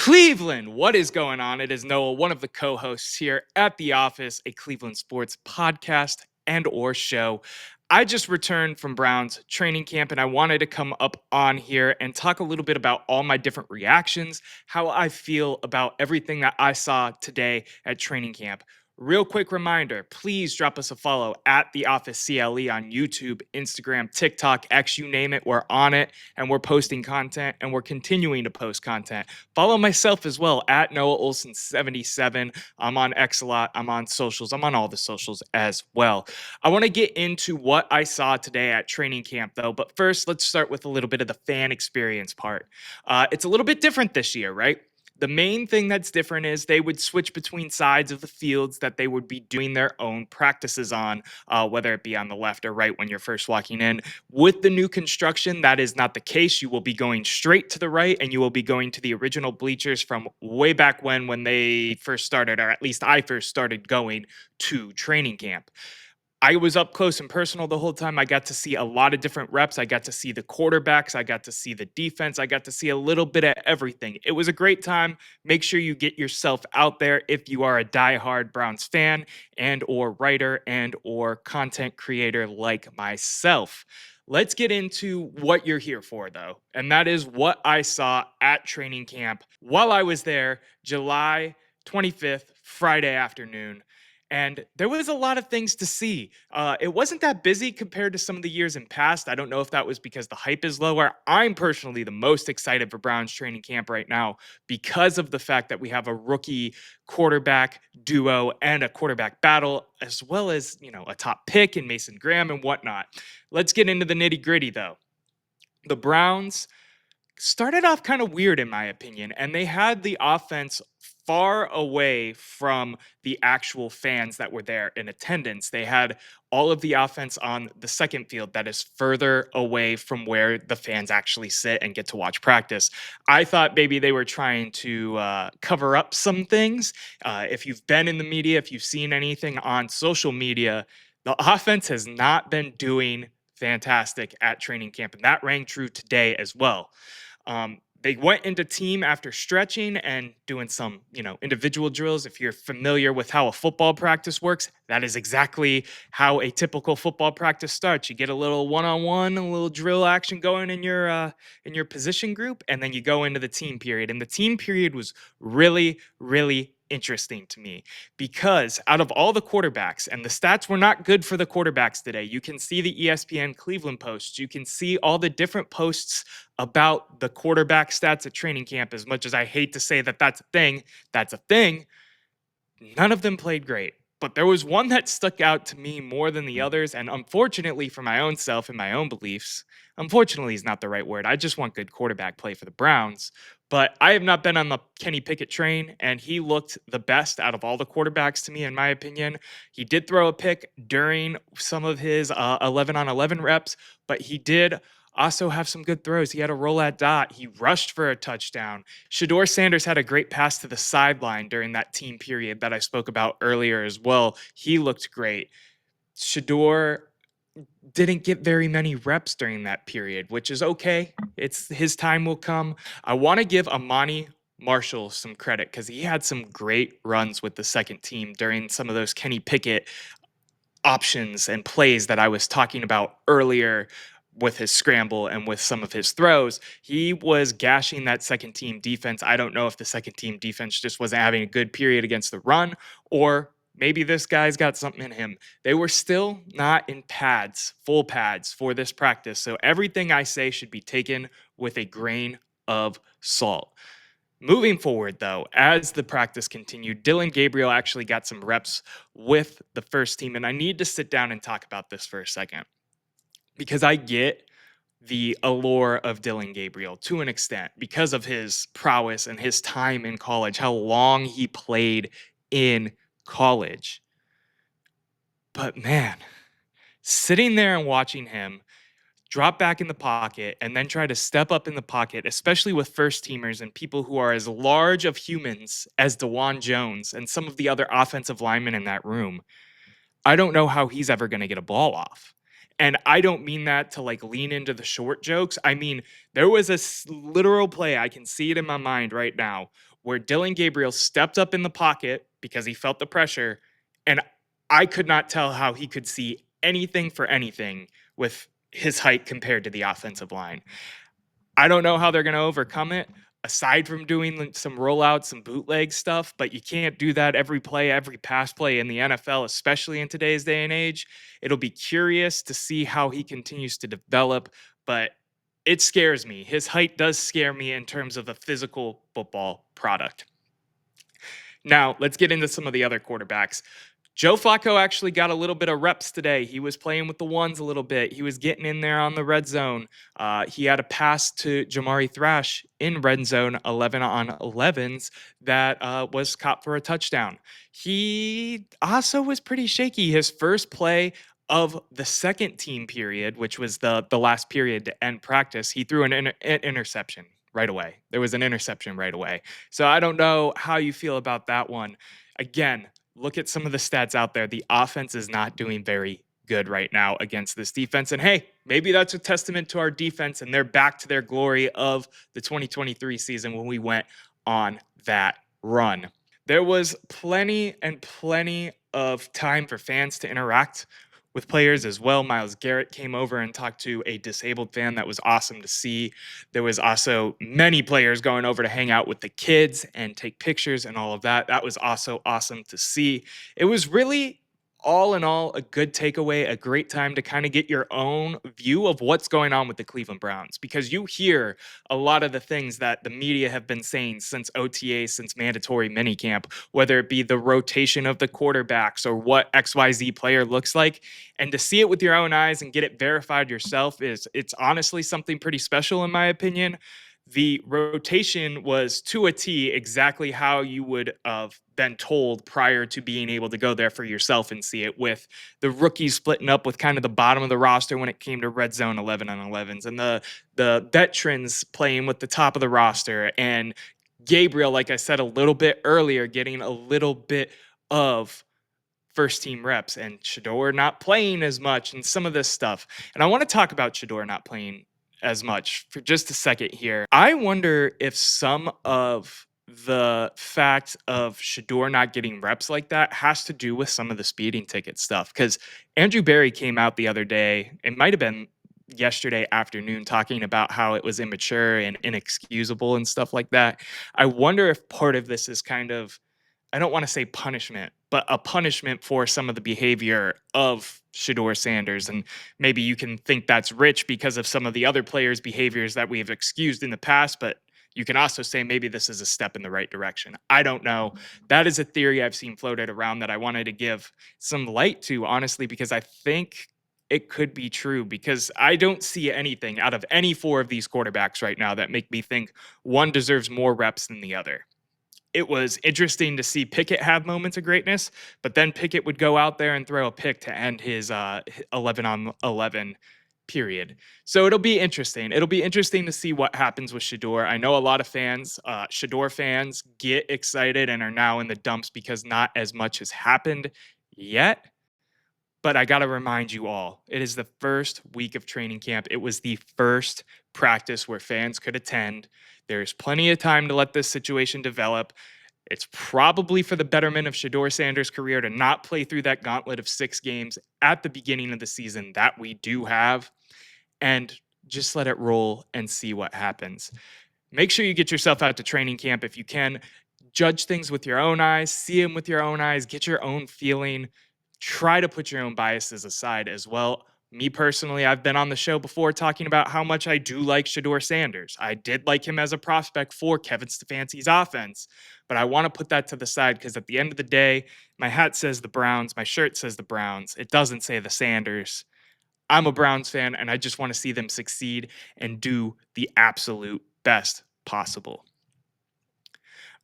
Cleveland, what is going on? It is Noah, one of the co-hosts here at The Office, a Cleveland sports podcast and or show. I just returned from Browns training camp and I wanted to come up on here and talk a little bit about all my different reactions, how I feel about everything that I saw today at training camp. Real quick reminder, please drop us a follow at The Office CLE on YouTube, Instagram, TikTok, X, you name it, we're on it and we're posting content and we're continuing to post content. Follow myself as well at Noah Olson 77. I'm on X a lot. I'm on socials. I'm on all the socials as well. I want to get into what I saw today at training camp, though. But first, let's start with a little bit of the fan experience part. It's a little bit different this year, right? The main thing that's different is they would switch between sides of the fields that they would be doing their own practices on, whether it be on the left or right when you're first walking in. With the new construction, that is not the case. You will be going straight to the right and you will be going to the original bleachers from way back when they first started, or at least I first started going to training camp. I was up close and personal the whole time. I got to see a lot of different reps. I got to see the quarterbacks. I got to see the defense. I got to see a little bit of everything. It was a great time. Make sure you get yourself out there if you are a diehard Browns fan and or writer and or content creator like myself. Let's get into what you're here for, though. And that is what I saw at training camp while I was there, July 25th, Friday afternoon. And there was a lot of things to see. It wasn't that busy compared to some of the years in past. I don't know if that was because the hype is lower. I'm personally the most excited for Browns training camp right now because of the fact that we have a rookie quarterback duo and a quarterback battle, as well as, a top pick in Mason Graham and whatnot. Let's get into the nitty gritty, though. The Browns started off kind of weird, in my opinion, and they had the offense far away from the actual fans that were there in attendance. They had all of the offense on the second field that is further away from where the fans actually sit and get to watch practice. I thought maybe they were trying to cover up some things. If you've been in the media, if you've seen anything on social media, the offense has not been doing fantastic at training camp, and that rang true today as well. They went into team after stretching and doing some, individual drills. If you're familiar with how a football practice works, that is exactly how a typical football practice starts. You get a little one-on-one, a little drill action going in your position group, and then you go into the team period. And the team period was really, really interesting to me because out of all the quarterbacks, and the stats were not good for the quarterbacks today. You can see the ESPN Cleveland posts. You can see all the different posts about the quarterback stats at training camp. As much as I hate to say that that's a thing. None of them played great. But there was one that stuck out to me more than the others. And unfortunately, for my own self and my own beliefs, unfortunately is not the right word. I just want good quarterback play for the Browns. But I have not been on the Kenny Pickett train, and he looked the best out of all the quarterbacks to me, in my opinion. He did throw a pick during some of his 11 on 11 reps, but he did also have some good throws. He had a roll at dot. He rushed for a touchdown. Shador Sanders had a great pass to the sideline during that team period that I spoke about earlier as well. He looked great. Shador didn't get very many reps during that period, which is okay. It's his time will come. I want to give Amani Marshall some credit because he had some great runs with the second team during some of those Kenny Pickett options and plays that I was talking about earlier with his scramble and with some of his throws. He was gashing that second team defense. I don't know if the second team defense just wasn't having a good period against the run, or maybe this guy's got something in him. They were still not in pads, full pads for this practice. So everything I say should be taken with a grain of salt. Moving forward, though, as the practice continued, Dillon Gabriel actually got some reps with the first team. And I need to sit down and talk about this for a second because I get the allure of Dillon Gabriel to an extent because of his prowess and his time in college, how long he played in college. But man, sitting there and watching him drop back in the pocket and then try to step up in the pocket, especially with first teamers and people who are as large of humans as Dewan Jones and some of the other offensive linemen in that room, I don't know how he's ever going to get a ball off. And I don't mean that to like lean into the short jokes. I mean, there was a literal play, I can see it in my mind right now, where Dylan Gabriel stepped up in the pocket because he felt the pressure, and I could not tell how he could see anything for anything with his height compared to the offensive line. I don't know how they're going to overcome it aside from doing some rollouts, some bootleg stuff, but you can't do that every play, every pass play in the NFL, especially in today's day and age. It'll be curious to see how he continues to develop, but it scares me. His height does scare me in terms of a physical football product. Now, let's get into some of the other quarterbacks. Joe Flacco actually got a little bit of reps today. He was playing with the ones a little bit. He was getting in there on the red zone. He had a pass to Jamari Thrash in red zone 11 on 11s that was caught for a touchdown. He also was pretty shaky. His first play of the second team period, which was the last period to end practice, he threw an interception right away. There was an interception right away. So I don't know how you feel about that one. Again, look at some of the stats out there. The offense is not doing very good right now against this defense. And hey, maybe that's a testament to our defense and they're back to their glory of the 2023 season when we went on that run. There was plenty and plenty of time for fans to interact with players as well. Myles Garrett came over and talked to a disabled fan. That was awesome to see. There was also many players going over to hang out with the kids and take pictures and all of that. That was also awesome to see. It was really all in all a good takeaway, a great time to kind of get your own view of what's going on with the Cleveland Browns, because you hear a lot of the things that the media have been saying since OTA, since mandatory minicamp, whether it be the rotation of the quarterbacks or what XYZ player looks like. And to see it with your own eyes and get it verified yourself it's honestly something pretty special in my opinion. The rotation was to a T exactly how you would have been told prior to being able to go there for yourself and see it, with the rookies splitting up with kind of the bottom of the roster when it came to red zone 11 on 11s, and the veterans playing with the top of the roster, and Gabriel, like I said a little bit earlier, getting a little bit of first team reps, and Shedeur not playing as much and some of this stuff. And I want to talk about Shedeur not playing as much for just a second here. I wonder if some of the fact of Shedeur not getting reps like that has to do with some of the speeding ticket stuff. Because Andrew Berry came out the other day, it might have been yesterday afternoon, talking about how it was immature and inexcusable and stuff like that. I wonder if part of this is kind of, I don't want to say punishment, but a punishment for some of the behavior of Shedeur Sanders. And maybe you can think that's rich because of some of the other players' behaviors that we have excused in the past, but you can also say maybe this is a step in the right direction. I don't know. That is a theory I've seen floated around that I wanted to give some light to, honestly, because I think it could be true, because I don't see anything out of any four of these quarterbacks right now that make me think one deserves more reps than the other. It was interesting to see Pickett have moments of greatness, but then Pickett would go out there and throw a pick to end his 11 on 11 period. So it'll be interesting. It'll be interesting to see what happens with Shedeur. I know a lot of fans, Shedeur fans, get excited and are now in the dumps because not as much has happened yet. But I got to remind you all, it is the first week of training camp. It was the first practice where fans could attend. There's plenty of time to let this situation develop. It's probably for the betterment of Shedeur Sanders' career to not play through that gauntlet of 6 games at the beginning of the season that we do have, and just let it roll and see what happens. Make sure you get yourself out to training camp if you can. Judge things with your own eyes, see them with your own eyes, get your own feeling. Try to put your own biases aside as well. Me personally, I've been on the show before talking about how much I do like Shedeur Sanders. I did like him as a prospect for Kevin Stefanski's offense, but I want to put that to the side because at the end of the day, my hat says the Browns, my shirt says the Browns. It doesn't say the Sanders. I'm a Browns fan, and I just want to see them succeed and do the absolute best possible.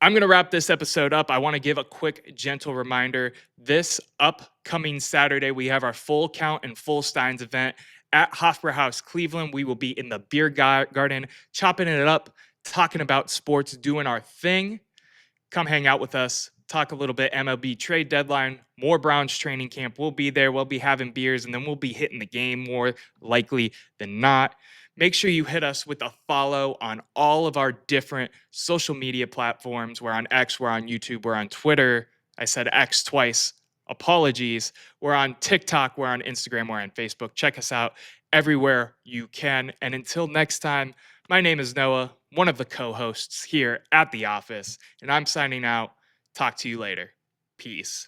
I'm going to wrap this episode up. I want to give a quick, gentle reminder. This upcoming Saturday, we have our Full Count and Full Steins event at Hofbrauhaus Cleveland. We will be in the beer garden, chopping it up, talking about sports, doing our thing. Come hang out with us, talk a little bit MLB trade deadline, more Browns training camp. We'll be there. We'll be having beers, and then we'll be hitting the game more likely than not. Make sure you hit us with a follow on all of our different social media platforms. We're on X, we're on YouTube, we're on Twitter. I said X twice. Apologies. We're on TikTok, we're on Instagram, we're on Facebook. Check us out everywhere you can. And until next time, my name is Noah, one of the co hosts here at the office, and I'm signing out. Talk to you later. Peace.